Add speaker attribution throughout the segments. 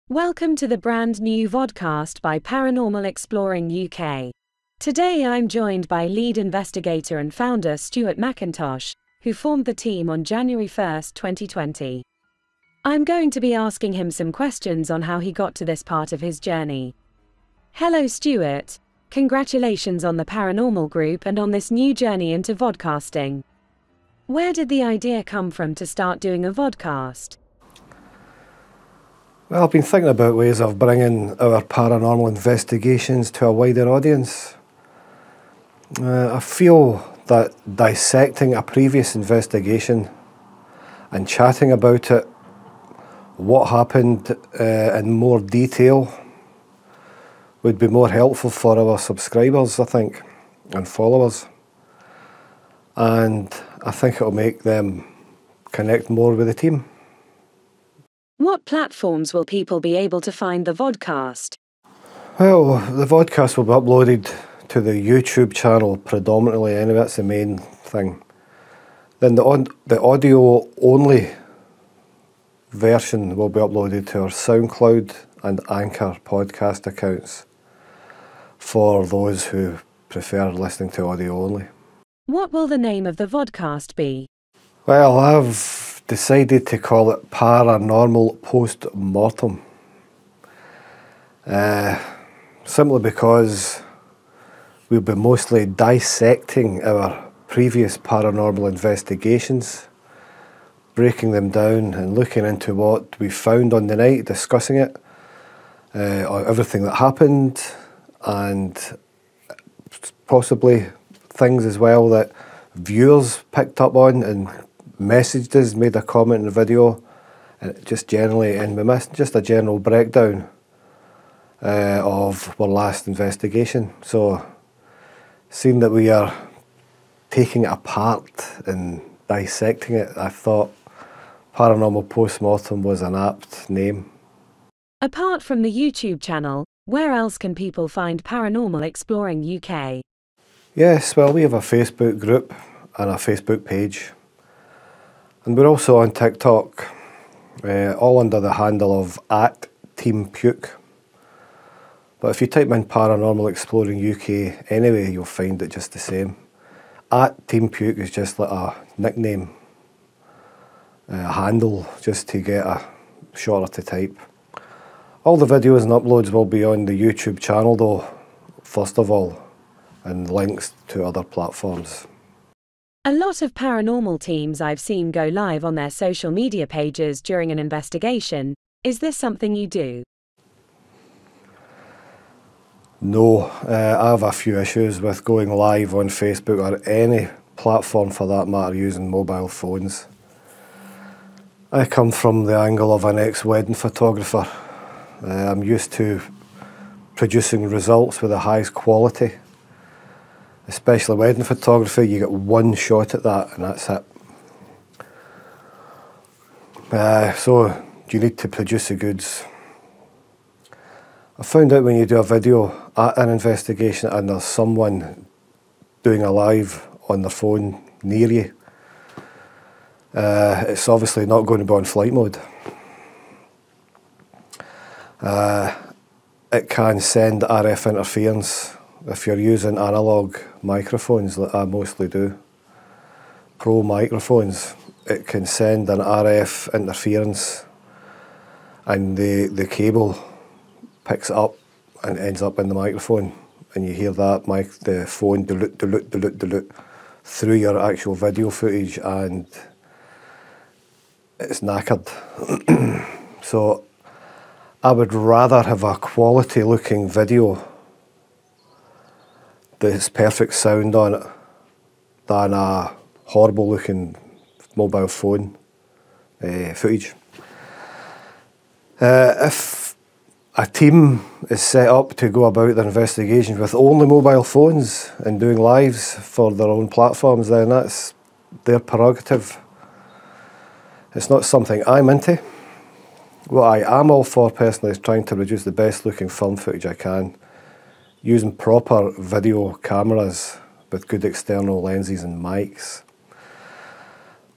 Speaker 1: Welcome to the brand new Vodcast by Paranormal Exploring UK. Today I'm joined by lead investigator and founder Stuart McIntosh, who formed the team on January 1st, 2020. I'm going to be asking him some questions on how he got to this part of his journey. Hello Stuart, congratulations on the Paranormal Group and on this new journey into vodcasting. Where did the idea come from to start doing a vodcast?
Speaker 2: Well, I've been thinking about ways of bringing our paranormal investigations to a wider audience. I feel that dissecting a previous investigation and chatting about it, what happened in more detail, would be more helpful for our subscribers, I think, and followers. And I think it'll make them connect more with the team.
Speaker 1: What platforms will people be able to find the vodcast?
Speaker 2: Well, the vodcast will be uploaded to the YouTube channel predominantly anyway, that's the main thing. Then the audio only version will be uploaded to our SoundCloud and Anchor podcast accounts for those who prefer listening to audio only.
Speaker 1: What will the name of the vodcast be?
Speaker 2: Well, I've decided to call it Paranormal Post-Mortem. Simply because we'll be mostly dissecting our previous paranormal investigations, breaking them down and looking into what we found on the night, discussing it, or everything that happened, and possibly things as well that viewers picked up on and messaged us, made a comment in the video, and just generally, and we missed just a general breakdown of our last investigation. So, seeing that we are taking it apart and dissecting it, I thought Paranormal Postmortem was an apt name.
Speaker 1: Apart from the YouTube channel, where else can people find Paranormal Exploring UK?
Speaker 2: Yes, well, we have a Facebook group and a Facebook page. And we're also on TikTok, all under the handle of @TeamPuke. But if you type in Paranormal Exploring UK anyway, you'll find it just the same. @TeamPuke is just like a nickname, a handle, just to get a shorter to type. All the videos and uploads will be on the YouTube channel though, first of all, and links to other platforms.
Speaker 1: A lot of paranormal teams I've seen go live on their social media pages during an investigation. Is this something you do?
Speaker 2: No, I have a few issues with going live on Facebook or any platform for that matter using mobile phones. I come from the angle of an ex-wedding photographer. I'm used to producing results with the highest quality. Especially wedding photography, you get one shot at that and that's it. So you need to produce the goods. I found out when you do a video at an investigation and there's someone doing a live on their phone near you, it's obviously not going to be on flight mode. It can send RF interference if you're using analog microphones like I mostly do, pro microphones. It can send an RF interference and the cable picks it up and ends up in the microphone and you hear that the phone dilute through your actual video footage and it's knackered. So I would rather have a quality looking video there's perfect sound on it than a horrible looking mobile phone footage. If a team is set up to go about their investigations with only mobile phones and doing lives for their own platforms, then that's their prerogative. It's not something I'm into. What I am all for personally is trying to produce the best looking film footage I can, using proper video cameras with good external lenses and mics.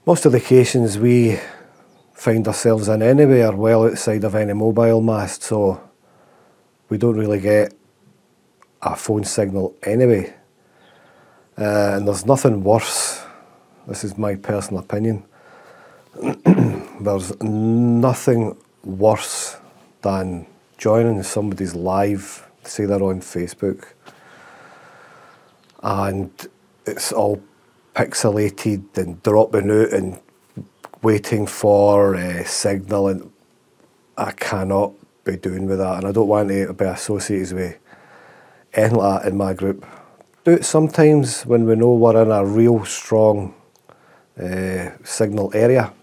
Speaker 2: Most of the occasions we find ourselves in anywhere well outside of any mobile mast, so we don't really get a phone signal anyway. And there's nothing worse, this is my personal opinion, there's nothing worse than joining somebody's live, say they're on Facebook, and it's all pixelated and dropping out and waiting for a signal, and I cannot be doing with that, and I don't want to be associated with anything like that in my group. Do it sometimes when we know we're in a real strong signal area,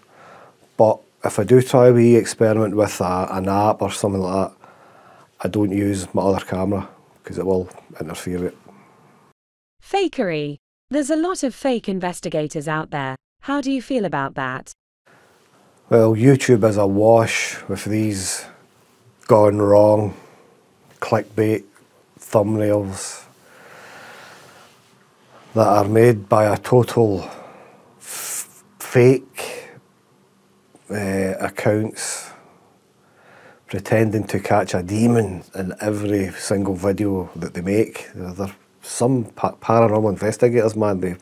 Speaker 2: but if I do try a wee experiment with an app or something like that, I don't use my other camera because it will interfere with it.
Speaker 1: Fakery. There's a lot of fake investigators out there. How do you feel about that?
Speaker 2: Well, YouTube is awash with these gone wrong clickbait thumbnails that are made by a total fake accounts pretending to catch a demon in every single video that they make. They're some paranormal investigators, man. They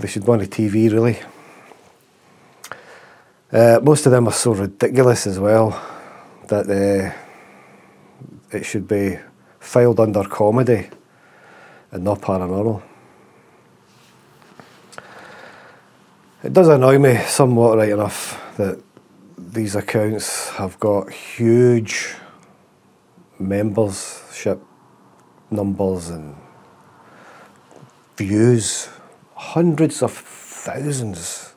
Speaker 2: should go on TV, really. Most of them are so ridiculous as well that it should be filed under comedy and not paranormal. It does annoy me somewhat, right enough, that these accounts have got huge membership numbers and views, hundreds of thousands.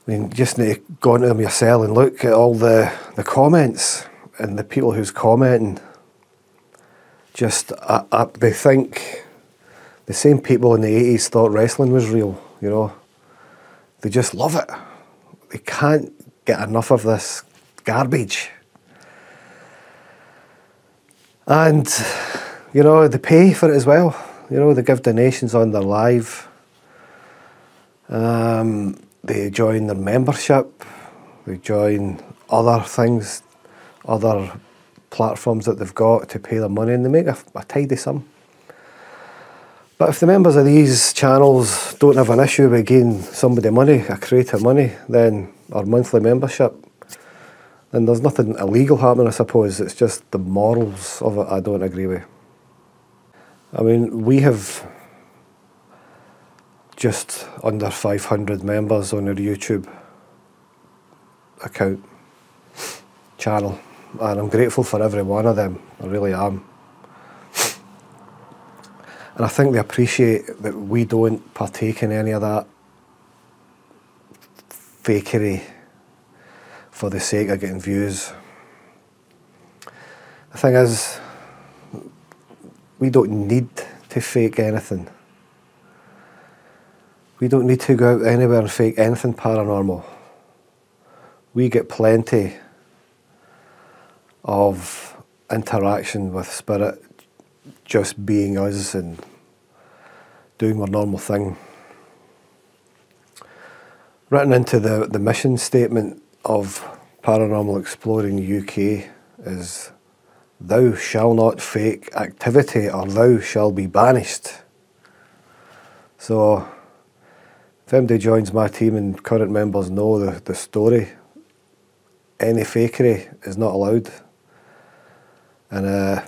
Speaker 2: I mean, you just need to go into them yourself and look at all the comments and the people who's commenting. Just, they think the same people in the 80s thought wrestling was real, you know. They just love it. They can't get enough of this garbage. And, you know, they pay for it as well. You know, they give donations on their live. They join their membership. They join other things, other platforms that they've got to pay their money, and they make a tidy sum. But if the members of these channels don't have an issue with giving somebody money, a creator money, then, or monthly membership, then there's nothing illegal happening, I suppose. It's just the morals of it I don't agree with. I mean, we have just under 500 members on our YouTube account, channel, and I'm grateful for every one of them, I really am. And I think they appreciate that we don't partake in any of that fakery for the sake of getting views. The thing is, we don't need to fake anything. We don't need to go out anywhere and fake anything paranormal. We get plenty of interaction with spirit, just being us and doing our normal thing. Written into the mission statement of Paranormal Exploring UK is, "Thou shall not fake activity or thou shall be banished." So if anybody joins my team and current members know the story, any fakery is not allowed. And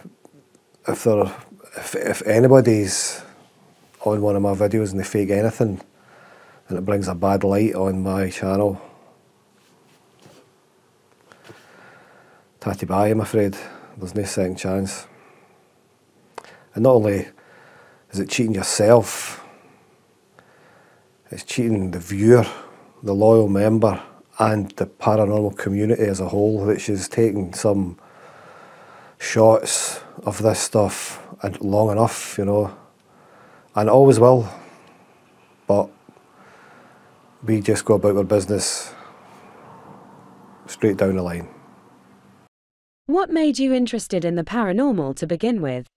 Speaker 2: if anybody's on one of my videos and they fake anything and it brings a bad light on my channel, tatty bye, I'm afraid. There's no second chance. And not only is it cheating yourself, it's cheating the viewer, the loyal member, and the paranormal community as a whole, which is taking some shots of this stuff and long enough, you know, and always will. But we just go about our business straight down the line.
Speaker 1: What made you interested in the paranormal to begin with?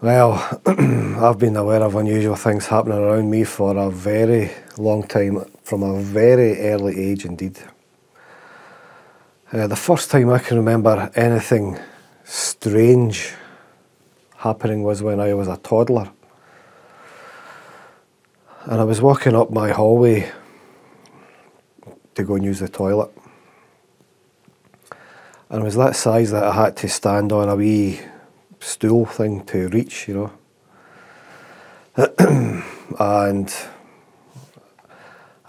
Speaker 2: Well, I've been aware of unusual things happening around me for a very long time, from a very early age indeed. The first time I can remember anything strange happening was when I was a toddler. And I was walking up my hallway to go and use the toilet. And it was that size that I had to stand on a wee stool thing to reach, you know. And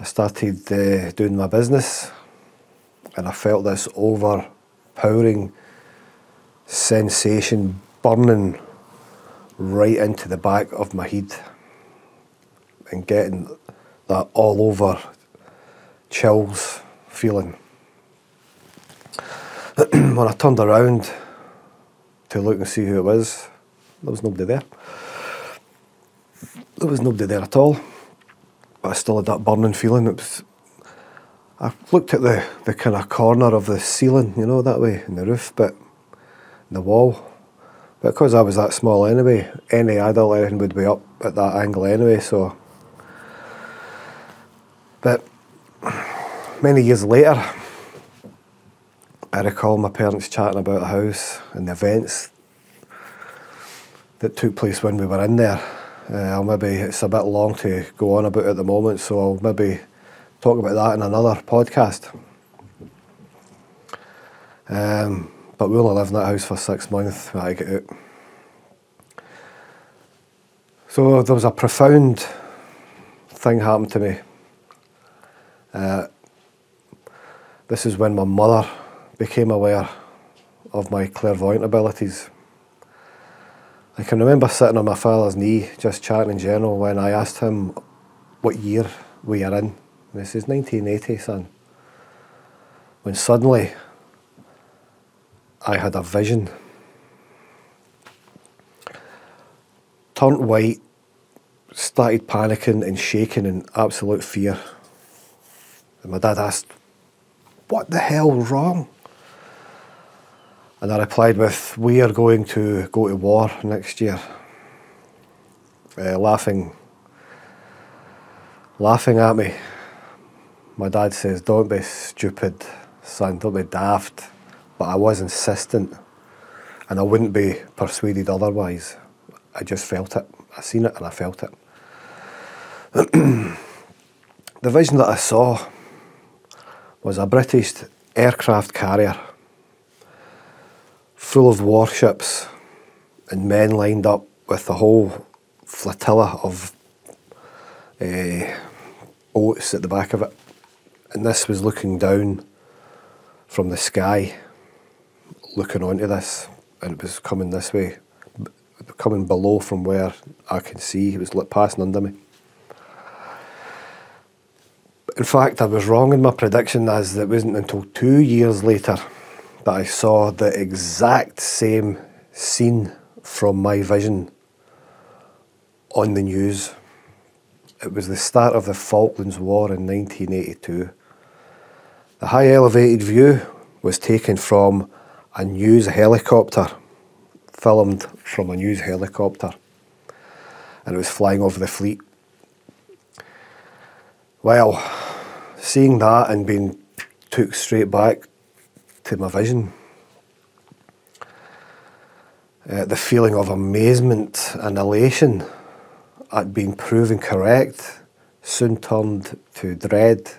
Speaker 2: I started doing my business, and I felt this overpowering sensation burning right into the back of my head and getting that all over chills feeling. When I turned around to look and see who it was, there was nobody there. There was nobody there at all. But I still had that burning feeling. I looked at the kind of corner of the ceiling, you know, that way, in the roof bit, in the wall. But because I was that small anyway, any adult anything would be up at that angle anyway, so. But many years later, I recall my parents chatting about the house and the events that took place when we were in there. It's a bit long to go on about at the moment, so I'll maybe talk about that in another podcast. But we only lived in that house for 6 months when I get out. So there was a profound thing happened to me. This is when my mother became aware of my clairvoyant abilities. I can remember sitting on my father's knee, just chatting in general, when I asked him what year we are in. And he says, 1980, son. When suddenly I had a vision. Turned white, started panicking and shaking in absolute fear. And my dad asked, what the hell's wrong? And I replied with, we are going to go to war next year. Laughing at me. My dad says, don't be stupid, son, don't be daft. But I was insistent, and I wouldn't be persuaded otherwise. I just felt it. I seen it and I felt it. The vision that I saw was a British aircraft carrier full of warships and men lined up with a whole flotilla of boats at the back of it. And this was looking down from the sky, looking onto this, and it was coming this way, coming below from where I can see. It was passing under me. In fact, I was wrong in my prediction, as it wasn't until 2 years later that I saw the exact same scene from my vision on the news. It was the start of the Falklands War in 1982. The high elevated view was taken from a news helicopter, filmed from a news helicopter, and it was flying over the fleet. Well, seeing that and being took straight back to my vision, the feeling of amazement and elation at being proven correct soon turned to dread,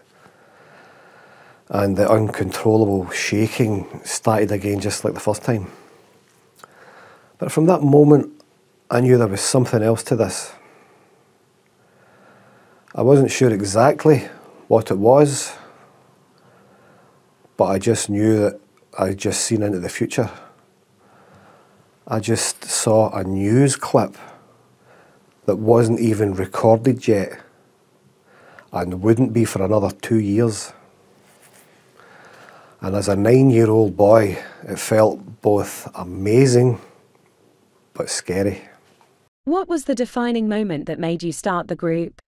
Speaker 2: and the uncontrollable shaking started again just like the first time. But from that moment, I knew there was something else to this. I wasn't sure exactly what it was, but I just knew that I'd just seen into the future. I just saw a news clip that wasn't even recorded yet and wouldn't be for another 2 years. And as a 9-year-old boy, it felt both amazing but scary.
Speaker 1: What was the defining moment that made you start the group?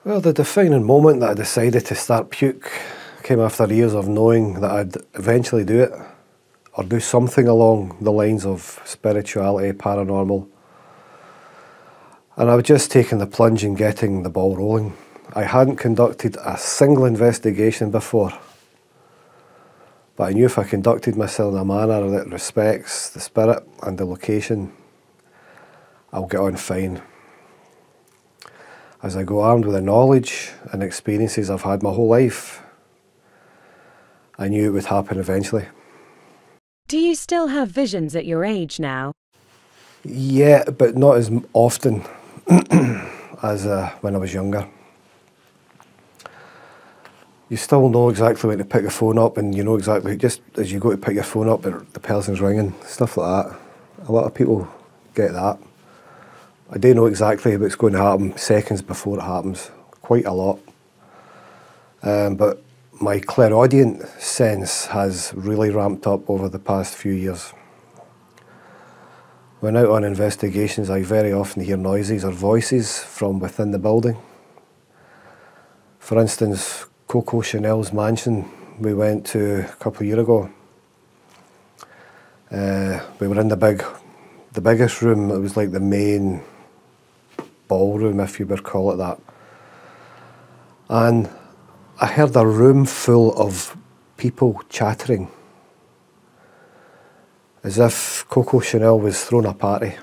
Speaker 2: Well, the defining moment that I decided to start Puke came after years of knowing that I'd eventually do it, or do something along the lines of spirituality, paranormal, And I was just taking the plunge and getting the ball rolling. I hadn't conducted a single investigation before, but I knew if I conducted myself in a manner that respects the spirit and the location, I'll get on fine. As I go armed with the knowledge and experiences I've had my whole life, I knew it would happen eventually.
Speaker 1: Do you still have visions at your age now?
Speaker 2: Yeah, but not as often as when I was younger. You still know exactly when to pick your phone up, and you know exactly, just as you go to pick your phone up, the person's ringing, stuff like that. A lot of people get that. I do know exactly what's going to happen seconds before it happens, quite a lot. But my clairaudient sense has really ramped up over the past few years. When out on investigations, I very often hear noises or voices from within the building. For instance, Coco Chanel's mansion we went to a couple of years ago. We were in the biggest room. It was like the main ballroom, if you would call it that. And I heard a room full of people chattering, as if Coco Chanel was throwing a party.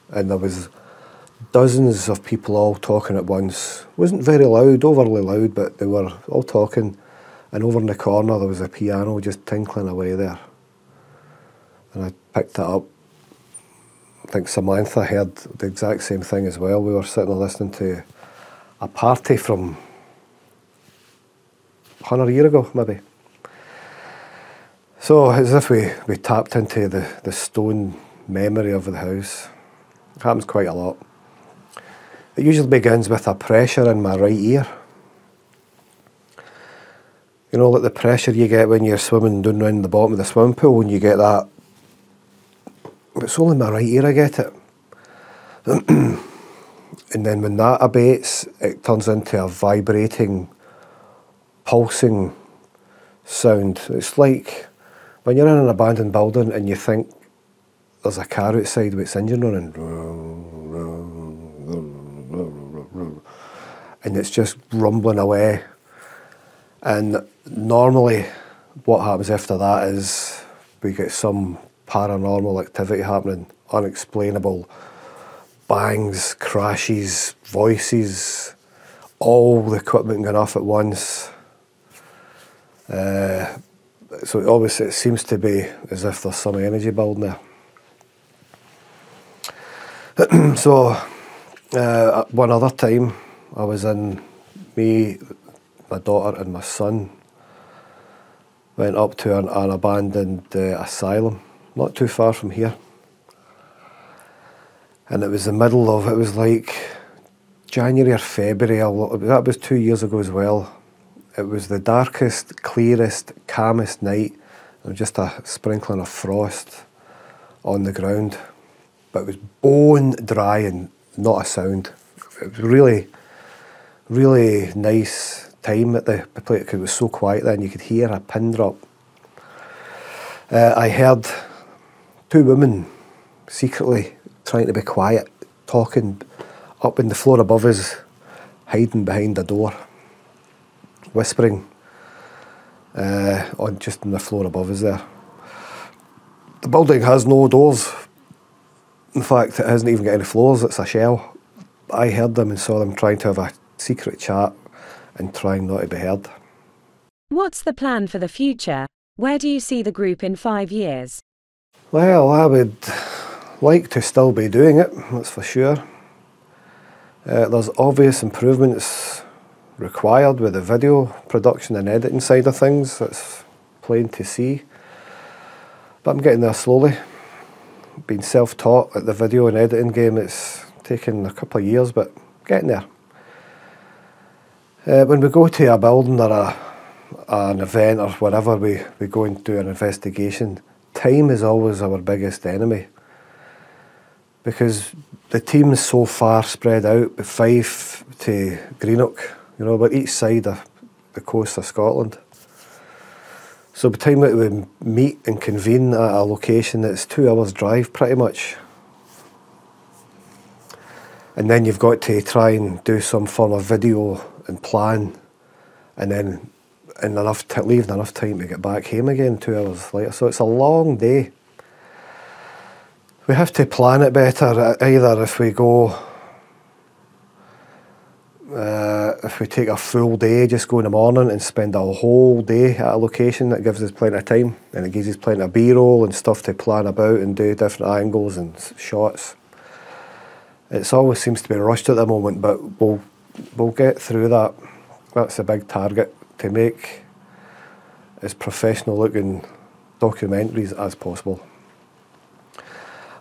Speaker 2: And there was dozens of people all talking at once. It wasn't very loud, overly loud, but they were all talking. And over in the corner there was a piano just tinkling away there. And I picked it up. I think Samantha heard the exact same thing as well. We were sitting and listening to a party from 100 years ago, maybe. So, as if we tapped into the stone memory of the house. It happens quite a lot. It usually begins with a pressure in my right ear. You know, like the pressure you get when you're swimming down around the bottom of the swimming pool, and you get that. It's only my right ear I get it. And then when that abates, it turns into a vibrating, pulsing sound. It's like when you're in an abandoned building and you think there's a car outside with its engine running, and it's just rumbling away. And normally what happens after that is we get some paranormal activity happening, unexplainable bangs, crashes, voices, all the equipment going off at once. So it seems to be as if there's some energy building there. So one other time I was in, me, my daughter and my son went up to an abandoned asylum not too far from here, and it was the middle of, it was like January or February, that was 2 years ago as well. It was the darkest, clearest, calmest night, and just a sprinkling of frost on the ground, but it was bone dry and not a sound. It was really, really nice time at the place because it was so quiet then. You could hear a pin drop. I heard two women secretly trying to be quiet, talking up in the floor above us, hiding behind the door, whispering on just on the floor above us there. The building has no doors. In fact, it hasn't even got any floors, it's a shell. I heard them and saw them trying to have a secret chat and trying not to be heard.
Speaker 1: What's the plan for the future? Where do you see the group in 5 years?
Speaker 2: Well, I would like to still be doing it, that's for sure. There's obvious improvements required with the video production and editing side of things, that's plain to see. But I'm getting there slowly. Being self-taught at the video and editing game, it's taken a couple of years, but getting there. When we go to a building or an event or whatever, we go and do an investigation, time is always our biggest enemy. Because the team is so far spread out, with Fife to Greenock, you know, about each side of the coast of Scotland. So by the time that we meet and convene at a location, it's 2 hours drive pretty much. and then you've got to try and do some form of video and plan, and then leaving enough time to get back home again 2 hours later. So it's a long day. We have to plan it better. Either if we go, if we take a full day, just go in the morning and spend a whole day at a location, that gives us plenty of time, and it gives us plenty of B-roll and stuff to plan about and do different angles and shots. It always seems to be rushed at the moment, but we'll get through that. That's a big target, to make as professional looking documentaries as possible.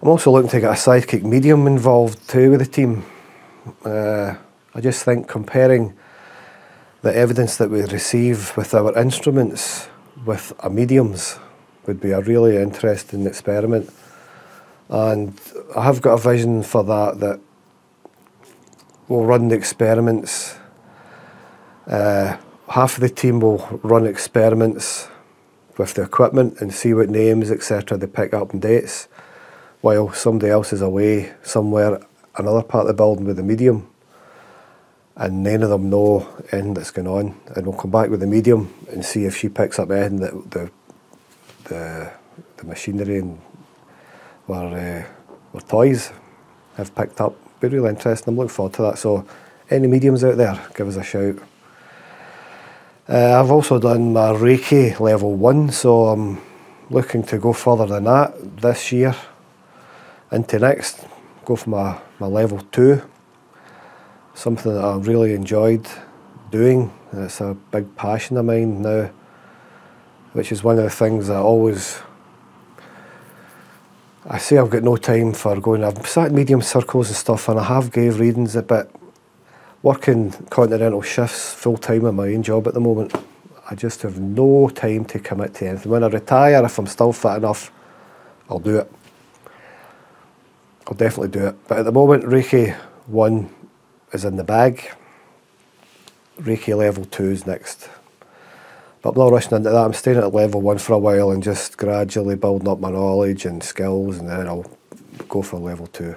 Speaker 2: I'm also looking to get a psychic medium involved too with the team. I just think comparing the evidence that we receive with our instruments with a medium's would be a really interesting experiment. And I have got a vision for that we'll run the experiments. Half of the team will run experiments with the equipment and see what names, etc. they pick up and dates, while somebody else is away somewhere, another part of the building with the medium, and none of them know anything that's going on. And we'll come back with the medium and see if she picks up anything that the machinery and our toys have picked up. Be really interesting. I'm looking forward to that. So any mediums out there, give us a shout. I've also done my Reiki level 1, so I'm looking to go further than that this year into next. Go for my level 2. Something that I've really enjoyed doing. It's a big passion of mine now, which is one of the things I say I've got no time for going. I've sat in medium circles and stuff, and I have gave readings a bit. Working continental shifts full time in my own job at the moment, I just have no time to commit to anything. When I retire, if I'm still fit enough, I'll do it. I'll definitely do it. But at the moment, Reiki 1 is in the bag. Reiki level 2 is next. But I'm not rushing into that. I'm staying at level 1 for a while and just gradually building up my knowledge and skills, and then I'll go for level 2.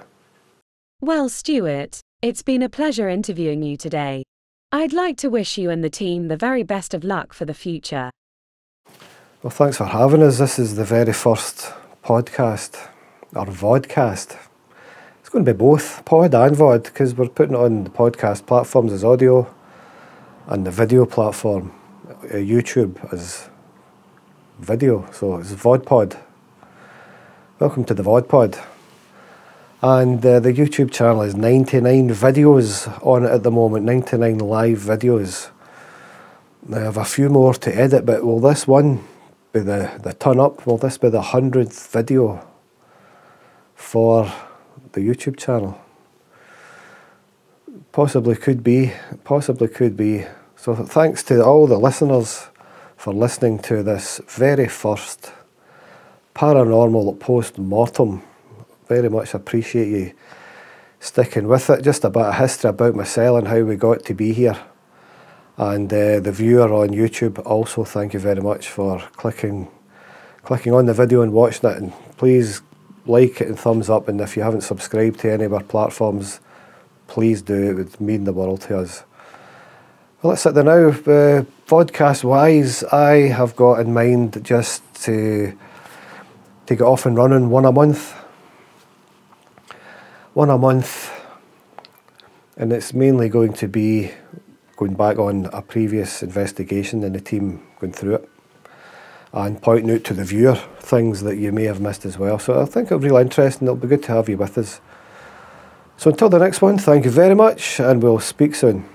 Speaker 1: Well, Stuart, it's been a pleasure interviewing you today. I'd like to wish you and the team the very best of luck for the future.
Speaker 2: Well, thanks for having us. This is the very first podcast, or Vodcast. It's going to be both pod and Vod, because we're putting it on the podcast platforms as audio, and the video platform, YouTube, as video. So it's VodPod. Welcome to the VodPod. And the YouTube channel is 99 videos on it at the moment, 99 live videos. I have a few more to edit, but will this one be the turn up? Will this be the 100th video for the YouTube channel? Possibly could be, possibly could be. So thanks to all the listeners for listening to this very first paranormal post-mortem. Very much appreciate you sticking with it. Just a bit of history about myself and how we got to be here. And the viewer on YouTube, also thank you very much for clicking on the video and watching it. And please like it and thumbs up. And if you haven't subscribed to any of our platforms, please do. It would mean the world to us. Well, that's it there now. Podcast wise, I have got in mind just to get off and running one a month. One a month, and it's mainly going to be going back on a previous investigation and the team going through it and pointing out to the viewer things that you may have missed as well. So I think it'll be really interesting. It'll be good to have you with us. So until the next one, thank you very much, and we'll speak soon.